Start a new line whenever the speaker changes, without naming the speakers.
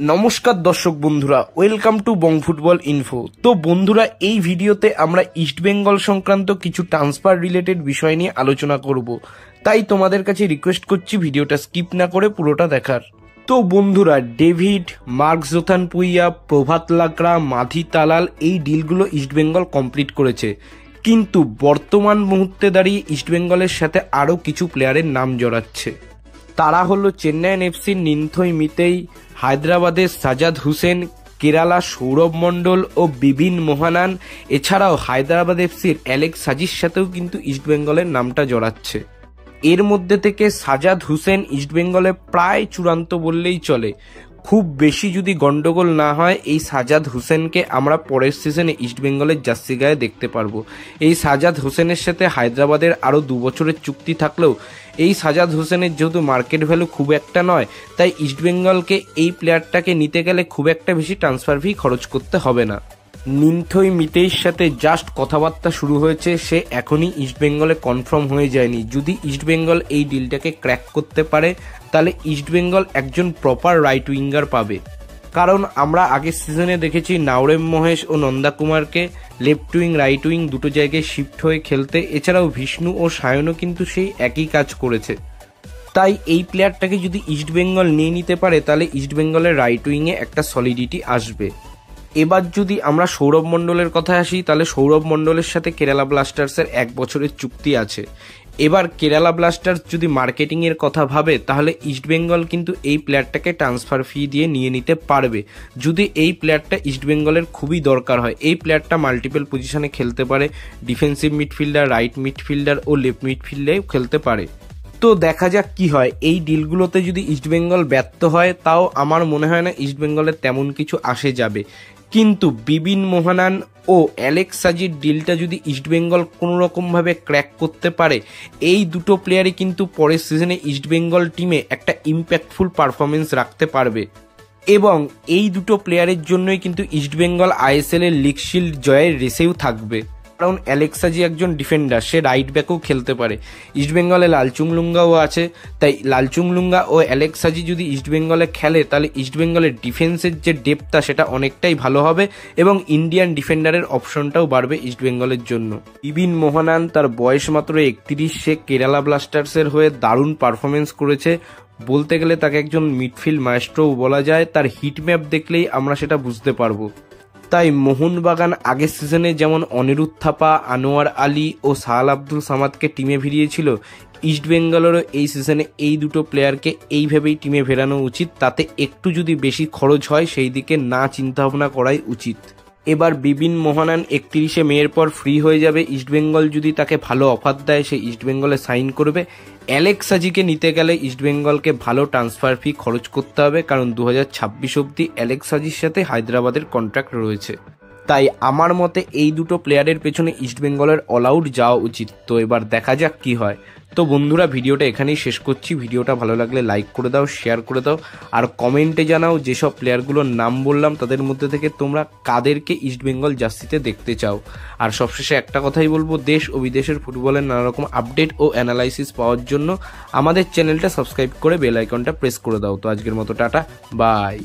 নমস্কার দর্শক বন্ধুরা, welcome to Bong football info. তো বন্ধুরা, এই ভিডিওতে আমরা ইস্টবেঙ্গল সংক্রান্ত কিছু ট্রান্সফার রিলেটেড বিষয় নিয়ে আলোচনা করব, তাই তোমাদের কাছে রিকোয়েস্ট করছি ভিডিওটা স্কিপ না করে পুরোটা দেখার। তো বন্ধুরা, ডেভিড, মার্ক জোথান পুইয়া, প্রভাত লাকড়া, মাধি তালাল এই ডিলগুলো ইস্টবেঙ্গল কমপ্লিট করেছে, কিন্তু বর্তমান মুহূর্তে দাঁড়িয়ে ইস্টবেঙ্গলের সাথে আরও কিছু প্লেয়ারের নাম জড়াচ্ছে। তারা হলো চেন্নাইন এফসির নিন্থই মিতেই, হায়দ্রাবাদের সাজাদ হুসেন, কেরালা সৌরভ মণ্ডল ও বিবিন মোহানান, এছাড়াও হায়দ্রাবাদ এফসির অ্যালেক্স সাজির সাথেও কিন্তু ইস্টবেঙ্গলের নামটা জড়াচ্ছে। এর মধ্যে থেকে সাজাদ হুসেন ইস্টবেঙ্গলে প্রায় চূড়ান্ত বললেই চলে। খুব বেশি যদি গন্ডগোল না হয়, এই সাজাদ হোসেনকে আমরা পরের সিজনে ইস্টবেঙ্গলের জার্সি গায়ে দেখতে পারবো। এই সাজাদ হোসেনের সাথে হায়দ্রাবাদের আরও 2 বছরের চুক্তি থাকলেও এই সাজাদ হোসেনের যেহেতু মার্কেট ভ্যালু খুব একটা নয়, তাই ইস্টবেঙ্গলকে এই প্লেয়ারটাকে নিতে গেলে খুব একটা বেশি ট্রান্সফার ফি খরচ করতে হবে না। নিন্থই মিতেইর সাথে জাস্ট কথাবার্তা শুরু হয়েছে, সে এখনই ইস্টবেঙ্গলে কনফার্ম হয়ে যায়নি। যদি ইস্টবেঙ্গল এই ডিলটাকে ক্র্যাক করতে পারে, তাহলে ইস্টবেঙ্গল একজন প্রপার রাইট উইঙ্গার পাবে। কারণ আমরা আগের সিজনে দেখেছি নাওরেম মহেশ ও নন্দা কুমারকে লেফট উইং রাইট উইং দুটো জায়গায় শিফট হয়ে খেলতে। এছাড়াও বিষ্ণু ও সায়নও কিন্তু সেই একই কাজ করেছে। তাই এই প্লেয়ারটাকে যদি ইস্টবেঙ্গল নিয়ে নিতে পারে, তাহলে ইস্টবেঙ্গলের রাইট উইংয়ে একটা সলিডিটি আসবে। এবার যদি আমরা সৌরভ মণ্ডলের কথায় আসি, তাহলে সৌরভ মণ্ডলের সাথে কেরালা ব্লাস্টার্সের 1 বছরের চুক্তি আছে। এবার কেরালা ব্লাস্টার্স যদি মার্কেটিংয়ের কথা ভাবে, তাহলে ইস্টবেঙ্গল কিন্তু এই প্লেয়ারটাকে ট্রান্সফার ফি দিয়ে নিয়ে নিতে পারবে, যদি এই প্লেয়ারটা ইস্টবেঙ্গলের খুবই দরকার হয়। এই প্লেয়ারটা মাল্টিপল পজিশনে খেলতে পারে, ডিফেন্সিভ মিডফিল্ডার, রাইট মিডফিল্ডার ও লেফট মিডফিল্ডেও খেলতে পারে। তো দেখা যাক কি হয়। এই ডিলগুলোতে যদি ইস্টবেঙ্গল ব্যর্থ হয়, তাও আমার মনে হয় না ইস্টবেঙ্গলের তেমন কিছু আসে যাবে। কিন্তু বিবিন মোহানান ও অ্যালেক্স সাজির ডিলটা যদি ইস্টবেঙ্গল কোনোরকমভাবে ক্র্যাক করতে পারে, এই দুটো প্লেয়ারই কিন্তু পরের সিজনে ইস্টবেঙ্গল টিমে একটা ইম্প্যাক্টফুল পারফরমেন্স রাখতে পারবে। এবং এই দুটো প্লেয়ারের জন্যই কিন্তু ইস্টবেঙ্গল আইএসএল এর লিগ শিল্ড জয়ের রেসেও থাকবে। কারণ অ্যালেক্স সাজি একজন ডিফেন্ডার, সে রাইট ব্যাকও খেলতে পারে। ইস্টবেঙ্গলে লালচুংলুঙ্গাও আছে, তাই লালচুংলুঙ্গা ও অ্যালেক্স সাজি যদি ইস্টবেঙ্গলে খেলে, তাহলে ইস্টবেঙ্গলের ডিফেন্সের যে ডেপথটা সেটা অনেকটাই ভালো হবে এবং ইন্ডিয়ান ডিফেন্ডারের অপশনটাও বাড়বে ইস্টবেঙ্গলের জন্য। বিবিন মোহানান, তার বয়স মাত্র 31, সে কেরালা ব্লাস্টার্সের হয়ে দারুণ পারফরমেন্স করেছে। বলতে গেলে তাকে একজন মিডফিল্ড মাস্টারও বলা যায়। তার হিট ম্যাপ দেখলেই আমরা সেটা বুঝতে পারবো। তাই মোহনবাগান আগের সিজনে যেমন অনিরুদ্ধ থাপা, আনোয়ার আলী ও সাহাল আব্দুল সামাদকে টিমে ভিড়িয়েছিল, ইস্টবেঙ্গলেরও এই সিজনে এই দুটো প্লেয়ারকে এইভাবেই টিমে ফেরানো উচিত। তাতে একটু যদি বেশি খরচ হয়, সেই দিকে না চিন্তাভাবনা করাই উচিত। এবার বিবিন মোহানান 31শে মের পর ফ্রি হয়ে যাবে। ইস্টবেঙ্গল যদি তাকে ভালো অফার দেয়, সে ইস্টবেঙ্গলে সাইন করবে। অ্যালেক্স সাজিকে নিতে গেলে ইস্টবেঙ্গলকে ভালো ট্রান্সফার ফি খরচ করতে হবে, কারণ 2026 অবধি অ্যালেক্স সাজির সাথে হায়দ্রাবাদের কন্ট্রাক্ট রয়েছে। তাই আমার মতে এই দুটো প্লেয়ারের পেছনে ইস্টবেঙ্গলের অল আউট যাওয়া উচিত। তো এবার দেখা যাক কি হয়। তো বন্ধুরা, ভিডিওটা এখানেই শেষ করছি। ভিডিওটা ভালো লাগলে লাইক করে দাও, শেয়ার করে দাও, আর কমেন্টে জানাও যেসব প্লেয়ারগুলোর নাম বললাম তাদের মধ্যে থেকে তোমরা কাদেরকে ইস্টবেঙ্গল জার্সিতে দেখতে চাও। আর সবশেষে একটা কথাই বলবো, দেশ ও বিদেশের ফুটবলের নানা রকম আপডেট ও অ্যানালাইসিস পাওয়ার জন্য আমাদের চ্যানেলটা সাবস্ক্রাইব করে বেল আইকনটা প্রেস করে দাও। তো আজকের মতো টাটা, বাই।